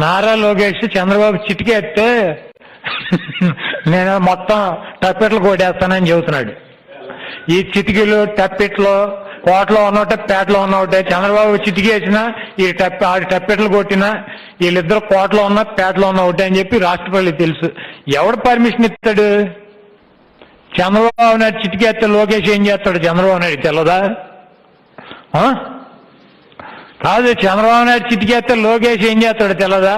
నారా లోకేష్ చంద్రబాబు చిటికేస్తే నేను మొత్తం టప్పెట్లు కొట్టేస్తానని చెబుతున్నాడు. ఈ చిటికీలు టప్పెట్లు కోటలో ఉన్నోటే పేటలో ఉన్నోటే. చంద్రబాబు చిటికేసినా ఈ ఆడి టప్పెట్లు కొట్టినా వీళ్ళిద్దరు కోటలో ఉన్న పేటలో ఉన్న ఒకటే అని చెప్పి రాష్ట్రపతికి తెలుసు. ఎవడు పర్మిషన్ ఇస్తాడు? చంద్రబాబు నాయుడు చిటికేస్తే లోకేష్ ఏం చేస్తాడు? చంద్రబాబు నాయుడు తెలదా? కాదు, చంద్రబాబు నాయుడు చిటికేస్తే లోకేష్ ఏం చేస్తాడు తెలదా?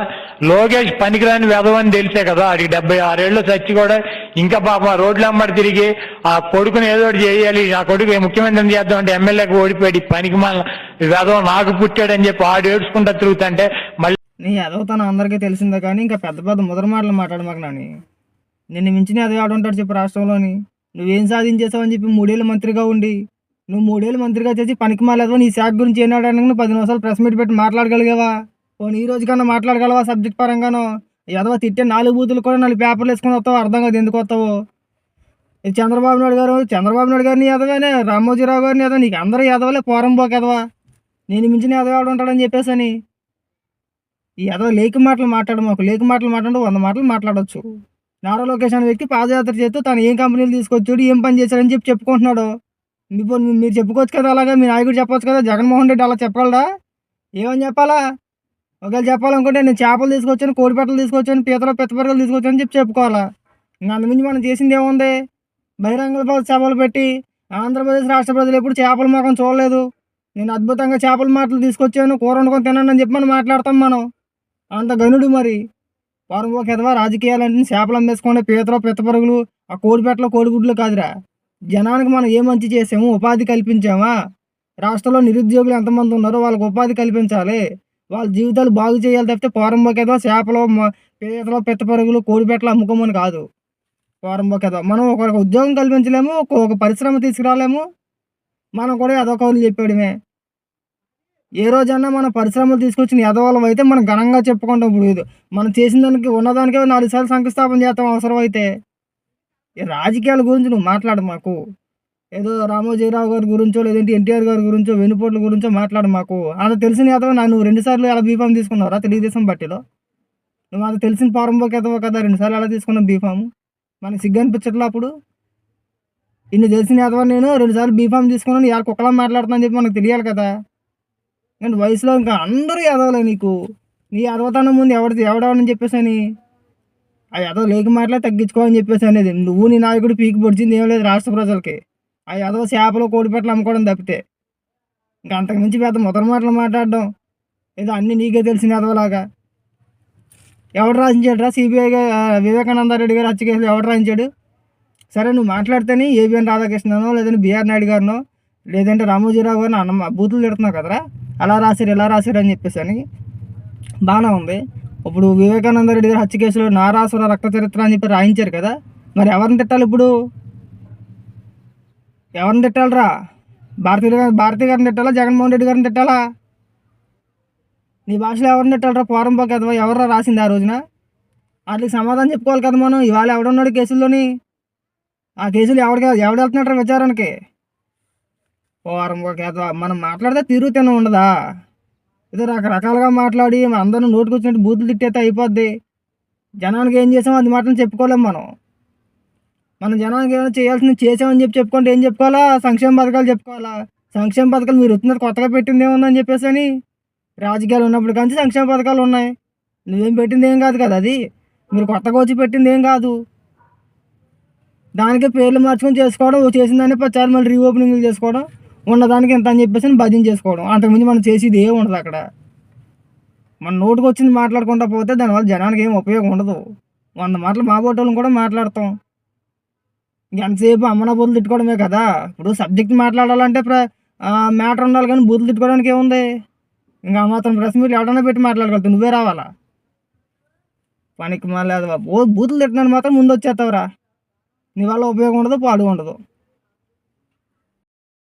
లోకేష్ పనికిరాని వెధవని తెలిసే కదా. ఆడికి 76 ఏళ్ళు చచ్చి కూడా ఇంకా పాప రోడ్లు అమ్మడి తిరిగి ఆ కొడుకుని ఏదో ఒకటి చేయాలి, ఆ కొడుకు ముఖ్యమంత్రిని చేద్దామంటే ఎమ్మెల్యేకి ఓడిపోయాడు, పనికి మన వెధవ నాకు పుట్టాడని చెప్పి ఆడు ఏడ్చుకుంటా తిరుగుతుంటే మళ్ళీ నీ ఎదవతనం అందరికీ తెలిసిందే. కానీ ఇంకా పెద్ద పెద్ద ముదర మాటలు మాట్లాడమాక నాని. నిన్ను మించిన ఎదవ ఆడుంటాడు చెప్పి రాష్ట్రంలోని. నువ్వేం సాధించేసావని చెప్పి 3 ఏళ్ళు మంత్రిగా ఉండి, నువ్వు 3 ఏళ్ళు మంత్రిగా చేసి పనికి మాలేదో నీ శాఖ గురించి ఏనాడడానికి నువ్వు 10 నిమిషాలు ప్రెస్ మీట్ పెట్టి మాట్లాడగలిగావా? పోనీ ఈ రోజు కన్నా మాట్లాడగలవా? సబ్జెక్ట్ పరంగానో ఎదవ తిట్టే 4 బూతులు కూడా 4 పేపర్లు వేసుకొని వస్తావు. అర్థం కాదు ఎందుకు వస్తావు. ఇది చంద్రబాబు నాయుడు గారిని ఎదవనే, రామోజీరావు గారిని ఎదవ, నీకు అందరూ ఎదవలే. పోరంబోకి ఎదవా, నేను మించిన ఎదవాడు ఉంటాడని చెప్పేసి అని ఈ ఎదవ లేకి మాటలు మాట్లాడు. మాకు లేకి మాటలు మాట్లాడు 100 మాటలు మాట్లాడవచ్చు. నారా లోకేష్ అనే వ్యక్తి పాదయాత్ర చేస్తూ తను ఏం కంపెనీలు తీసుకొచ్చాడు, ఏం పని చేశాడని చెప్పి చెప్పుకుంటున్నాడు. మీరు చెప్పుకోవచ్చు కదా, అలాగా మీ నాయకుడు చెప్పొచ్చు కదా. జగన్మోహన్ రెడ్డి అలా చెప్పగలడా? ఏమని చెప్పాలా? ఒకవేళ చెప్పాలనుకుంటే నేను చేపలు తీసుకొచ్చాను, కోడిపెట్టలు తీసుకొచ్చాను, పీతలు పెత్తపరగలు తీసుకొచ్చాను అని చెప్పి చెప్పుకోవాలా. ఇంకా అంతకుమించి మనం చేసింది ఏముంది? బహిరంగ సభలు పెట్టి ఆంధ్రప్రదేశ్ రాష్ట్ర ప్రజలు ఎప్పుడు చేపల మొఖం చూడలేదు, నేను అద్భుతంగా చేపల మాటలు తీసుకొచ్చాను, కూర వండుకొని తినండి అని చెప్పి మనం మాట్లాడతాం. మనం అంత గనుడు. మరి వారం ఎదవా రాజకీయాలంటే చేపలు అమ్మేసుకోండి, పీతలు పెత్తపరుగులు, ఆ కోడిపెట్టలు కోడిగుడ్లు కాదురా. జనానికి మనం ఏ మంచి చేసాము? ఉపాధి కల్పించామా? రాష్ట్రంలో నిరుద్యోగులు ఎంతమంది ఉన్నారో వాళ్ళకి ఉపాధి కల్పించాలి, వాళ్ళ జీవితాలు బాగు చేయాలి తప్పితే పోరంబోకేదో చేపలు పీతలు పెత్తపరుగులు కోడిపెట్టలు అమ్ముకోమని కాదు. పోరంబోకేదో మనం ఒకరికి ఉద్యోగం కల్పించలేము, ఒక పరిశ్రమ తీసుకురాలేము. మనం కూడా ఎదవకౌలు చెప్పాడమే. ఏ రోజన్నా మన పరిశ్రమలు తీసుకొచ్చిన ఎదవాళ్ళం అయితే మనం ఘనంగా చెప్పుకుంటాం. ఇప్పుడు మనం చేసిన దానికి ఉన్నదానికే 4 సార్లు శంకుస్థాపన చేస్తాం అవసరం అయితే. రాజకీయాల గురించి నువ్వు మాట్లాడు మాకు. ఏదో రామోజీరావు గారి గురించో లేదంటే ఎన్టీఆర్ గారి గురించో వెనుపోట్ల గురించో మాట్లాడు మాకు. అంత తెలిసిన ఎదవ నువ్వు 2 సార్లు ఎలా బీఫామ్ తీసుకున్నావురా తెలుగుదేశం పార్టీలో? నువ్వు అంత తెలిసిన పారంభోకి ఎదవ కదా, 2 సార్లు ఎలా తీసుకున్నావు బీఫాము? మనకి సిగ్గు అనిపించట్లా అప్పుడు? ఇన్ని తెలిసిన ఎదవ నేను 2 సార్లు బీఫామ్ తీసుకున్నాను, ఎవరికి ఒకలా మాట్లాడుతున్నా చెప్పి మనకు తెలియాలి కదా. కానీ వయసులో ఇంకా అందరూ ఎదవలే. నీకు నీ ఎదవతనం ముందు ఎవడని చెప్పేసి అని ఆ ఎదవ లేక మాటలే తగ్గించుకోవాలని చెప్పేసి అనేది. నువ్వు నీ నాయకుడు పీకి పొడిచింది ఏం లేదు రాష్ట్ర ప్రజలకి. ఆ ఎదవ చేపలు కోడిపెట్టలు అమ్ముకోవడం తప్పితే ఇంకా అంతకు మించి పెద్ద మొదటి మాటలు మాట్లాడడం ఏదో అన్నీ నీకే తెలిసిన ఎదవలాగా. ఎవడు రాయించాడు రా సిబిఐగా వివేకానంద రెడ్డి గారు హత్య కేసులు ఎవడు రాయించాడు? సరే నువ్వు మాట్లాడితేనే ఏబిఎన్ రాధాకృష్ణనో లేదంటే బిఆర్ నాయుడు గారినో లేదంటే రామోజీరావు గారిని అన్న బూతులు తిడుతున్నావు కదరా, అలా రాశారు ఇలా రాశారు అని చెప్పేసి అని బాగానే ఉంది. ఇప్పుడు వివేకానంద రెడ్డి గారి హత్య కేసులో నారాసుర రక్త చరిత్ర అని చెప్పి రాయించారు కదా, మరి ఎవరిని తిట్టాలి ఇప్పుడు? ఎవరిని తిట్టాలరా? భారతీ గారిని తిట్టాలా, జగన్మోహన్ రెడ్డి గారిని తిట్టాలా? నీ భాషలో ఎవరిని తిట్టాలరా? పోరంపోక కదా ఎవర్రా రాసింది ఆ రోజున? వాటికి సమాధానం చెప్పుకోవాలి కదా మనం. ఇవాళ ఎవడున్నాడు కేసుల్లోని? ఆ కేసులు ఎవడు వెళ్తున్నాడు విచారానికి? పోరంపోక మనం మాట్లాడితే తిరుగుతూనే ఉండదా? ఏదో రకరకాలుగా మాట్లాడి అందరిని నోటుకు వచ్చినట్టు బూతులు తిట్టేస్తే అయిపోద్ది. జనానికి ఏం చేసామో అది మాత్రం చెప్పుకోలేము మనం. మనం జనానికి ఏమైనా చేయాల్సింది చేసామని చెప్పి చెప్పుకుంటే ఏం చెప్పుకోవాలా? సంక్షేమ పథకాలు చెప్పుకోవాలా? సంక్షేమ పథకాలు మీరు వచ్చినారు కొత్తగా పెట్టింది ఏముందని చెప్పేసి అని. రాజకీయాలు ఉన్నప్పుడు కానీ సంక్షేమ పథకాలు ఉన్నాయి. నువ్వేం పెట్టింది ఏం కాదు కదా, అది మీరు కొత్తగా వచ్చి పెట్టింది ఏం కాదు. దానికే పేర్లు మార్చుకొని చేసుకోవడం, చేసిన దాన్ని 10 సార్లు మళ్ళీ రీఓపెనింగ్లు చేసుకోవడం, ఉన్నదానికి ఎంత అని చెప్పేసి భజన చేసుకోవడం. అంతకుమించి మనం చేసేది ఏమి ఉండదు అక్కడ. మన నోటుకు వచ్చింది మాట్లాడుకుంటా పోతే దానివల్ల జనానికి ఏం ఉపయోగం ఉండదు. 100 మాటలు మా బోటోళ్ళని కూడా మాట్లాడతాం. ఎంతసేపు అమ్మన బూతులు తిట్టుకోవడమే కదా. ఇప్పుడు సబ్జెక్ట్ మాట్లాడాలంటే మ్యాటర్ ఉండాలి, కానీ బూతులు తిట్టుకోవడానికి ఏముంది? ఇంకా మాత్రం ప్రెస్ మీట్లు ఎవడన్నా పెట్టి మాట్లాడగలుగుతావు, నువ్వే రావాలా? పనికి మళ్ళీ బూతులు తిట్టినాను మాత్రం ముందు వచ్చేస్తావురా. నీ వల్ల ఉపయోగం ఉండదు, పాడు ఉండదు.